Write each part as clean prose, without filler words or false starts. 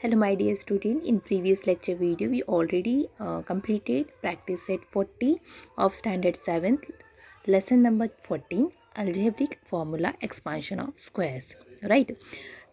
Hello my dear student, in previous lecture video we already completed practice set 40 of standard 7th, lesson number 14, algebraic formula expansion of squares, right?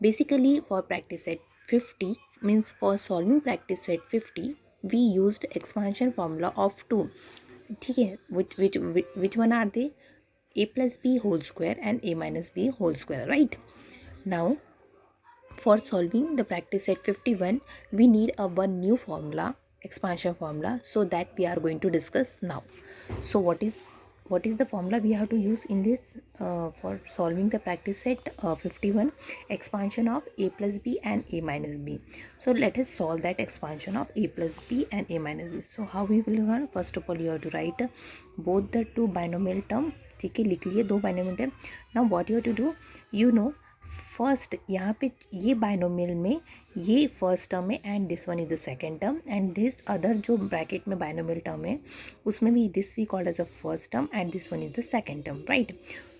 Basically for practice set 50 means for solving practice set 50 we used expansion formula of 2. ठीक है, which one are they? A plus b whole square and a minus b whole square, right? Now for solving the practice set 51, we need a one new formula, expansion formula, so that we are going to discuss now. So what is the formula we have to use in this for solving the practice set 51, expansion of a plus b and a minus b. So let us solve that expansion of a plus b and a minus b. So how we will learn? First of all, you have to write both the two binomial term. ठीक है, लिख लिए दो binomial term. Now what you have to do? You know, first यहाँ पे ये binomial में ये फर्स्ट टर्म है and this one is the second term and this other जो ब्रैकेट में बाइनोमियल टर्म है उसमें भी this we called as a first term and this one is the second term, right?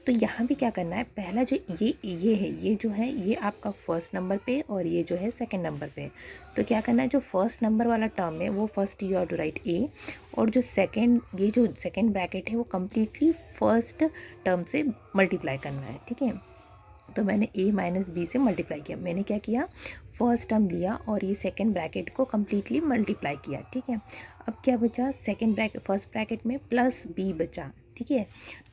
तो यहाँ भी क्या करना है, पहला जो ये है, ये जो है ये आपका फर्स्ट नंबर पे और ये जो है सेकंड नंबर पे। तो क्या करना है, जो फर्स्ट नंबर वाला टर्म है वो first you have to write a, और जो सेकंड ये जो सेकंड ब्रैकेट है वो कम्प्लीटली फर्स्ट टर्म से मल्टीप्लाई करना है, ठीक है? तो मैंने a माइनस बी से मल्टीप्लाई किया, मैंने क्या किया, फर्स्ट टर्म लिया और ये सेकंड ब्रैकेट को कम्प्लीटली मल्टीप्लाई किया, ठीक है? अब क्या बचा, सेकंड ब्रैकेट फर्स्ट ब्रैकेट में प्लस b बचा, ठीक है?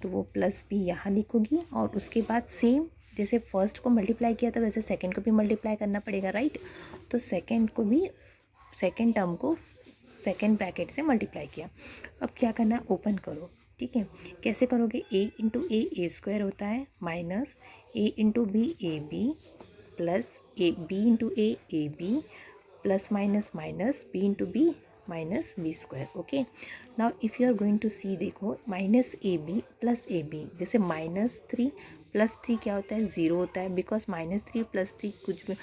तो वो प्लस b यहाँ लिखूँगी और उसके बाद सेम जैसे फर्स्ट को मल्टीप्लाई किया था वैसे सेकंड को भी मल्टीप्लाई करना पड़ेगा, राइट? तो सेकंड को भी, सेकंड टर्म को सेकंड ब्रैकेट से मल्टीप्लाई किया। अब क्या करना है, ओपन करो, ठीक है? कैसे करोगे, a इंटू ए स्क्वायर होता है minus a into b a b plus a b into a b plus minus minus b into b minus b square, okay? Now if you are going to see, देखो minus a b plus a b, जैसे minus three plus three क्या होता है, zero होता है, because minus three plus three कुछ भी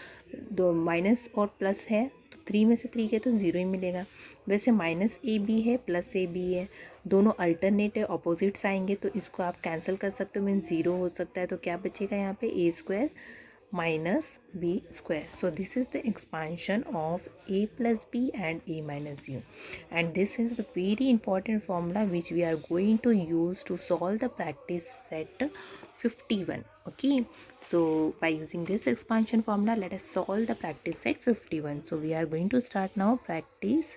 दो माइनस और प्लस है तो थ्री में से थ्री के तो ज़ीरो ही मिलेगा। वैसे माइनस ए बी है प्लस ए बी है, दोनों अल्टरनेट है, ऑपोजिट्स आएंगे तो इसको आप कैंसिल कर सकते हो, मीन ज़ीरो हो सकता है। तो क्या बचेगा यहाँ पे, a square minus b square. So this is the expansion of a plus b and a minus u, and this is the very important formula which we are going to use to solve the practice set 51. Okay, so by using this expansion formula let us solve the practice set 51. So we are going to start now practice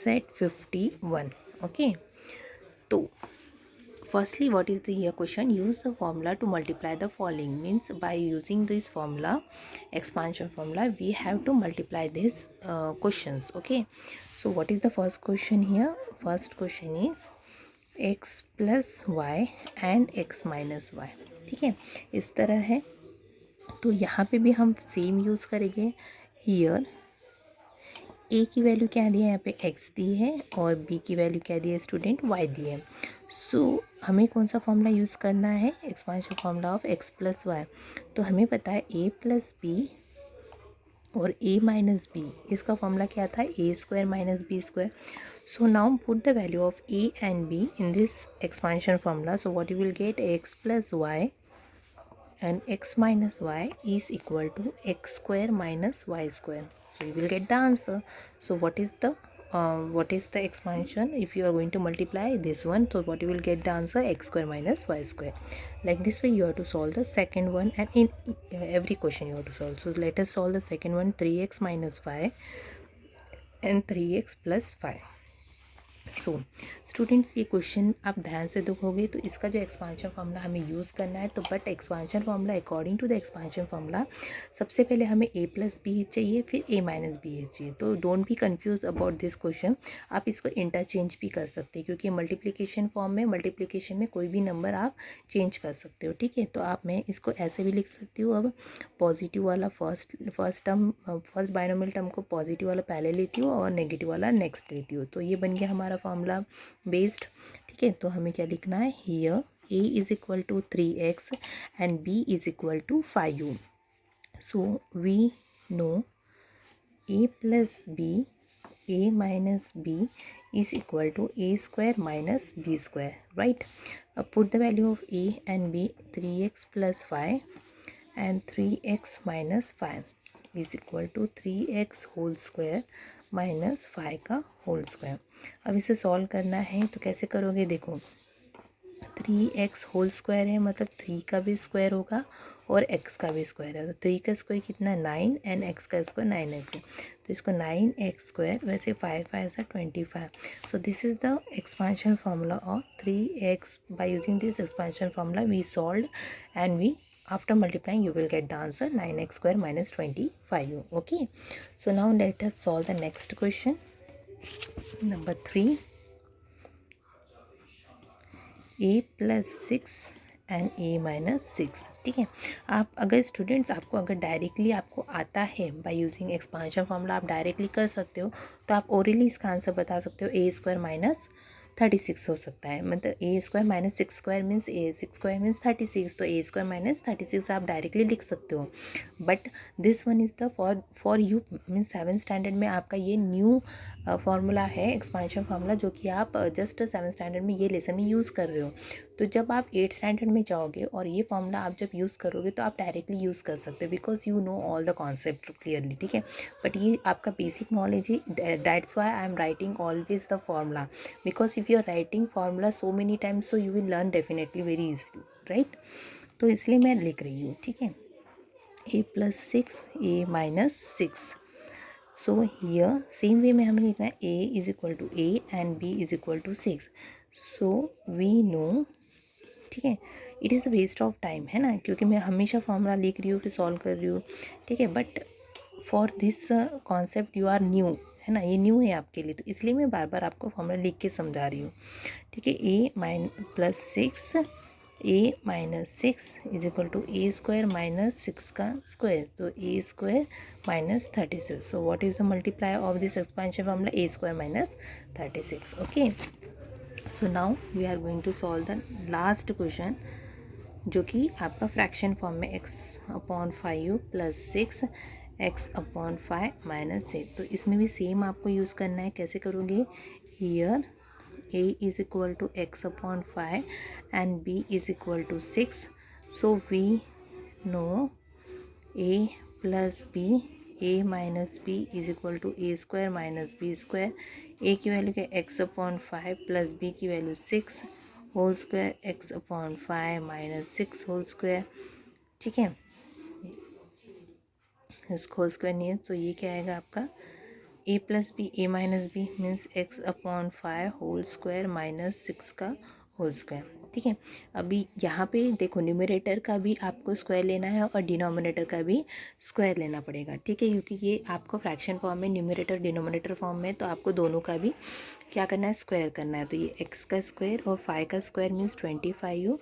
set 51. Okay, so firstly, what is the here question? Use the formula to multiply the following. Means by using this formula, expansion formula, we have to multiply these questions. Okay, so what is the first question here? First question is x plus y and x minus y. ठीक है, इस तरह है। तो यहाँ पे भी हम सेम यूज़ करेंगे। हियर ए की वैल्यू क्या दी है, यहाँ पे x दी है और b की वैल्यू क्या दी है स्टूडेंट, y दी है। सो हमें कौन सा फॉर्मूला यूज़ करना है, expansion formula of x plus y. तो हमें पता है a प्लस बी और a माइनस बी, इसका फॉर्मूला क्या था, a square minus b square. So now put the value of a and b in this expansion formula. So what you will get, x plus y and x minus y is equal to x square minus y square. So you will get the answer. So what is the expansion if you are going to multiply this one? So what you will get the answer, x square minus y square. Like this way you have to solve the second one, and in every question you have to solve. So let us solve the second one, 3x minus 5 and 3x plus 5. So students, ये question आप ध्यान से देखोगे तो इसका जो expansion formula हमें use करना है, तो but expansion formula according to the expansion formula सबसे पहले हमें a प्लस बी चाहिए, फिर a माइनस बी चाहिए। तो don't be confuse about this question, आप इसको इंटरचेंज भी कर सकते हैं क्योंकि मल्टीप्लिकेशन फॉर्म में, मल्टीप्लिकेशन में कोई भी नंबर आप चेंज कर सकते हो, ठीक है? तो आप, मैं इसको ऐसे भी लिख सकती हूँ, अब पॉजिटिव वाला first term, first binomial term को पॉजिटिव वाला पहले लेती हूँ और नेगेटिव वाला नेक्स्ट लेती हूँ। तो ये बन गया हमारा फॉर्मूला बेस्ड, ठीक है? तो हमें क्या लिखना है, here a is equal to 3x and b is equal to 5u. So we know a plus b, a minus b is equal to a square minus b square, right? Put the value of a and b, 3x plus 5 and 3x minus 5. Is equal to 3x whole square minus 5 का whole square. अब इसे solve करना है तो कैसे करोगे, देखो 3x whole square है मतलब 3 का भी स्क्वायर होगा और x का भी स्क्वायर है। तो 3 का स्क्वायर कितना 9 एंड x का स्क्वायर 9x है, तो इसको 9x स्क्वायर, वैसे 5 5 है 25। So this is the expansion formula of 3x। By using this expansion formula we solve and we after multiplying you will get the answer 9x square minus 25. Okay, so now let us solve the next question, number 3, a plus 6 and a minus 6। ठीक है, आप अगर students आपको अगर directly आपको आता है by using expansion formula आप डायरेक्टली कर सकते हो, तो आप ओरली इसका आंसर बता सकते हो ए स्क्वायर माइनस 36 हो सकता है। मतलब ए स्क्वायर माइनस 6 स्क्वायर मीन्स ए 6 स्क्वायर मीन्स 36, तो ए स्क्वायर माइनस 36 आप डायरेक्टली लिख सकते हो। But this one is the for you means 7th standard में आपका ये न्यू फार्मूला है एक्सपांशन फार्मूला, जो कि आप जस्ट 7th स्टैंडर्ड में ये लेसन में यूज़ कर रहे हो। तो जब आप 8th स्टैंडर्ड में जाओगे और ये फार्मूला आप जब यूज़ करोगे तो आप डायरेक्टली यूज़ कर सकते हो, because you know all the concept clearly. ठीक है, बट ये आपका बेसिक नॉलेज है, that's why I am writing always the formula, because if you are writing formula so many times so you will learn definitely very easily, right. तो इसलिए मैं लिख रही हूँ। ठीक है, a plus 6 a minus 6। So here same way में हमें लिखना है a is equal to a and b is equal to 6। So we know, ठीक है, it is the waste of time है ना, क्योंकि मैं हमेशा फॉर्मूला लिख रही हूँ फिर सॉल्व कर रही हूँ। ठीक है, but for this concept you are new, है ना, ये न्यू है आपके लिए, तो इसलिए मैं बार बार आपको फॉर्मूला लिख के समझा रही हूँ। ठीक है, a plus 6 a minus 6 is equal to a square minus 6 का स्क्वायर, तो a square minus 36। So what is the multiply of this expansion formula, a square minus 36। Okay, so now we are going to solve the last question, जो कि आपका fraction form में x/5 plus 6 x/5 minus 6। तो इसमें भी same आपको use करना है। कैसे करोगे, here a is equal to x/5 and b is equal to 6, so we know a plus b, a minus b is equal to a square minus b square। a की value क्या, x/5 plus b की value 6 whole square x/5 minus 6 whole square. ठीक है, इसको whole square नहीं है तो ये क्या आएगा आपका a plus b, a minus b means x/5 whole square minus 6 का होल स्क्वायर। ठीक है, अभी यहाँ पे देखो न्यूमरेटर का भी आपको स्क्वायर लेना है और डिनोमिनेटर का भी स्क्वायर लेना पड़ेगा। ठीक है, क्योंकि ये आपको फ्रैक्शन फॉर्म में न्यूमरेटर डिनोमिनेटर फॉर्म में, तो आपको दोनों का भी क्या करना है, स्क्वायर करना है। तो ये x का स्क्वायर और 5 का square means 25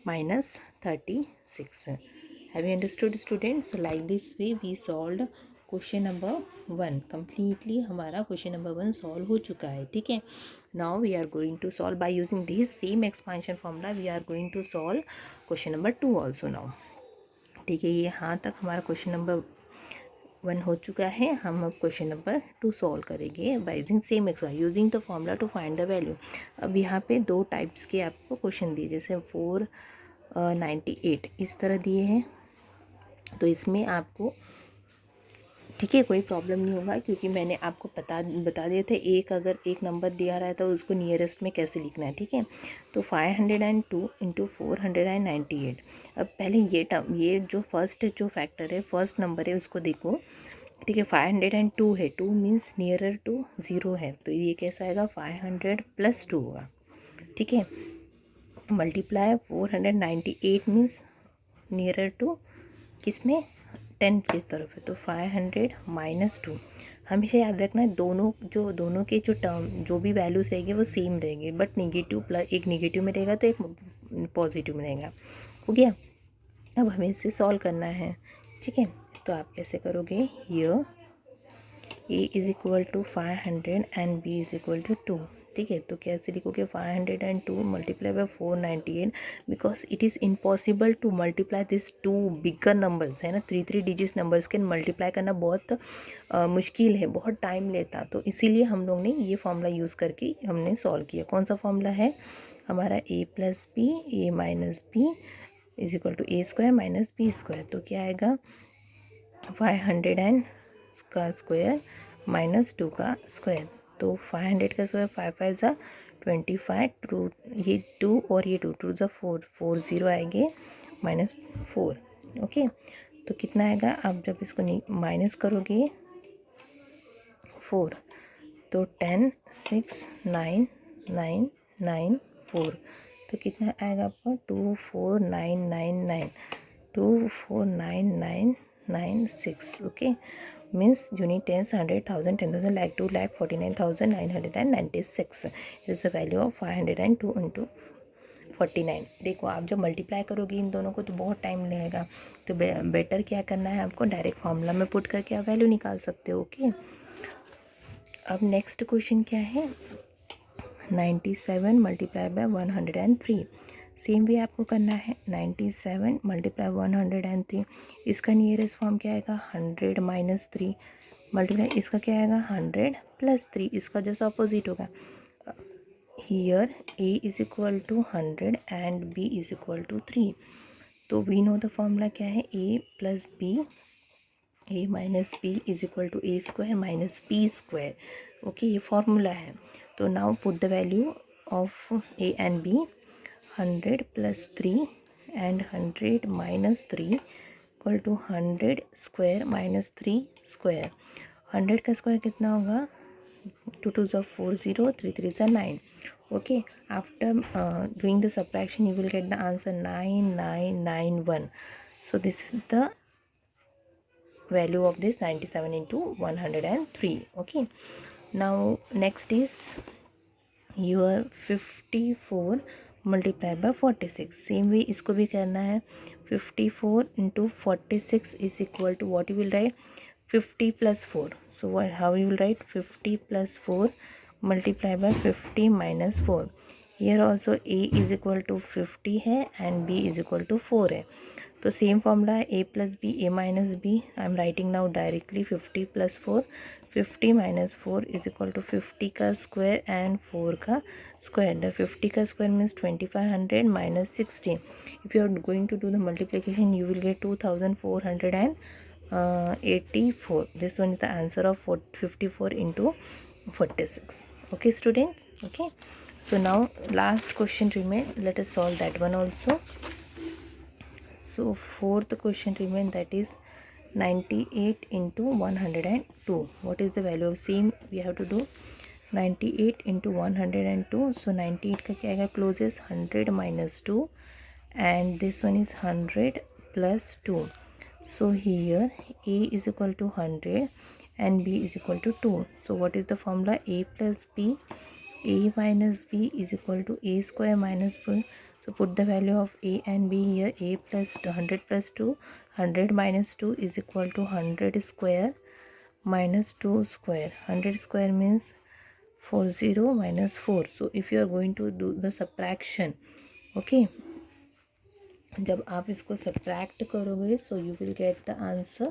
minus 36। Have you understood students? So like this way we solve question number 1। Completely हमारा क्वेश्चन नंबर 1 सॉल्व हो चुका है। ठीक है, now we are going to solve by using this same expansion formula, we are going to solve question number 2 also now. ठीक है, यहाँ तक हमारा क्वेश्चन नंबर 1 हो चुका है। हम अब क्वेश्चन नंबर 2 सॉल्व करेंगे by using same expansion using the formula to find the value. अब यहाँ पे 2 टाइप्स के आपको क्वेश्चन दिए, जैसे 498 इस तरह दिए हैं, तो इसमें आपको, ठीक है, कोई प्रॉब्लम नहीं होगा, क्योंकि मैंने आपको बता दिए थे अगर एक नंबर दिया रहा है तो उसको नियरेस्ट में कैसे लिखना है। ठीक है, तो 502 इंटू 498। अब पहले ये टर्म, ये जो फर्स्ट जो फैक्टर है, फर्स्ट नंबर है, उसको देखो। ठीक है, 502 है, 2 मीन्स नियरर टू 0 है, तो ये कैसा आएगा, 500 प्लस 2 होगा। ठीक है, मल्टीप्लाई 498 मीन्स नियरर टू किस में, 10 किस तरफ है, तो 500 माइनस 2। हमेशा याद रखना है दोनों के जो टर्म जो भी वैल्यूज़ रहेंगे वो सेम रहेंगे, बट नेगेटिव प्लस एक नेगेटिव में रहेगा तो एक पॉजिटिव में रहेगा। हो गया, अब हमें इसे सॉल्व करना है। ठीक है, तो आप कैसे करोगे, here a is equal to 500 and b is equal to 2। ठीक है, तो कैसे लिखोगे, 502 multiply by 498, because it is impossible to multiply this 2 bigger numbers, है ना, 3 डिजिट नंबर्स के मल्टीप्लाई करना बहुत मुश्किल है, बहुत टाइम लेता, तो इसीलिए हम लोग ने ये फॉर्मूला यूज़ करके हमने सॉल्व किया। कौन सा फॉर्मूला है हमारा, a plus b, a minus b is equal to a square minus b square. तो क्या आएगा, 500 का स्क्वायर माइनस 2 का स्क्वायर, तो 500 का स्क्वायर 5 5 ज़ा 25, टू ये 2 और ये 2 2 ज़ा 4 4 0 आएंगे -4। ओके, तो कितना आएगा, आप जब इसको माइनस करोगे 4, तो 10 6 9 9 9 4, तो कितना आएगा आपका 24999 2499996। Okay, means unit tens 100,000 10,000 lakh 2 lakh 49,996 is the value of 502 into 49। देखो आप जब मल्टीप्लाई करोगे इन दोनों को तो बहुत टाइम लगेगा, तो बेटर क्या करना है आपको, डायरेक्ट फॉर्मूला में पुट करके आप वैल्यू निकाल सकते हो। ओके, अब नेक्स्ट क्वेश्चन क्या है, 97 मल्टीप्लाई बाय 103। सेम वे आपको करना है, 97 मल्टीप्लाई 103, इसका नियरेस्ट फॉर्म क्या आएगा 100 माइनस 3 मल्टीप्लाई इसका क्या आएगा 100 प्लस 3, इसका जैसा ऑपोजिट होगा। Here a is equal to 100 and b is equal to 3, तो वी नो द फॉर्मूला क्या है, a plus b, a minus b is equal to a square minus b square. Okay, ये formula है। तो now put the value of a and b, 100 plus 3 and 100 minus 3 equal to 100 square minus 3 square. 100 का square कितना होगा, 2 2 ज़ा 4 0 3 3 ज़ा 9। Okay, after doing the subtraction you will get the answer 9991. So this is the value of this 97 into 103. Okay, now next is your 54 multiplied by 46। Same way इसको भी करना है, 54 into 46 is equal to what you will write, 50 plus 4। so what, how you will write 50 plus 4 multiplied by 50 minus 4। here also a is equal to 50 है and b is equal to 4 है, तो same formula है a plus B a minus B. I am writing now directly 50 plus 4, 50 minus 4 is equal to 50 का square and 4 का square. The 50 का square means 2500 minus 16। If you are going to do the multiplication you will get 2484। This one is the answer of 54 into 46। okay students, okay, so now last question remain, let us solve that one also। so fourth question remain, that is 98 into 102। what is the value of same, we have to do 98 into 102। so 98 का क्या आएगा, closes 100 minus 2 and this one is 100 plus 2। so here a is equal to 100 and b is equal to 2। so what is the formula, a plus b, a minus b is equal to a square minus 4। so put the value of a and b here, a plus 100 plus 2, 100 minus 2 is equal to 100 square minus 2 square। 100 square means 40 minus 4। so if you are going to do the subtraction, okay, जब आप इसको subtract करोगे so you will get the answer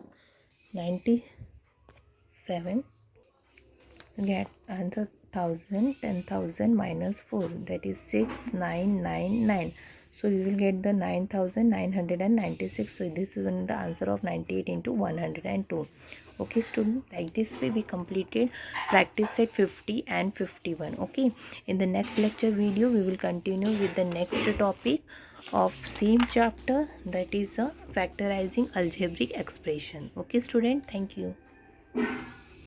97, get answer 1000, 10,000 minus 4, that is 6999। so you will get the 9996। so this is the answer of 98 into 102। okay student, like this way we completed practice set 50 and 51। okay, in the next lecture video we will continue with the next topic of same chapter, that is a factorizing algebraic expression। okay student, thank you।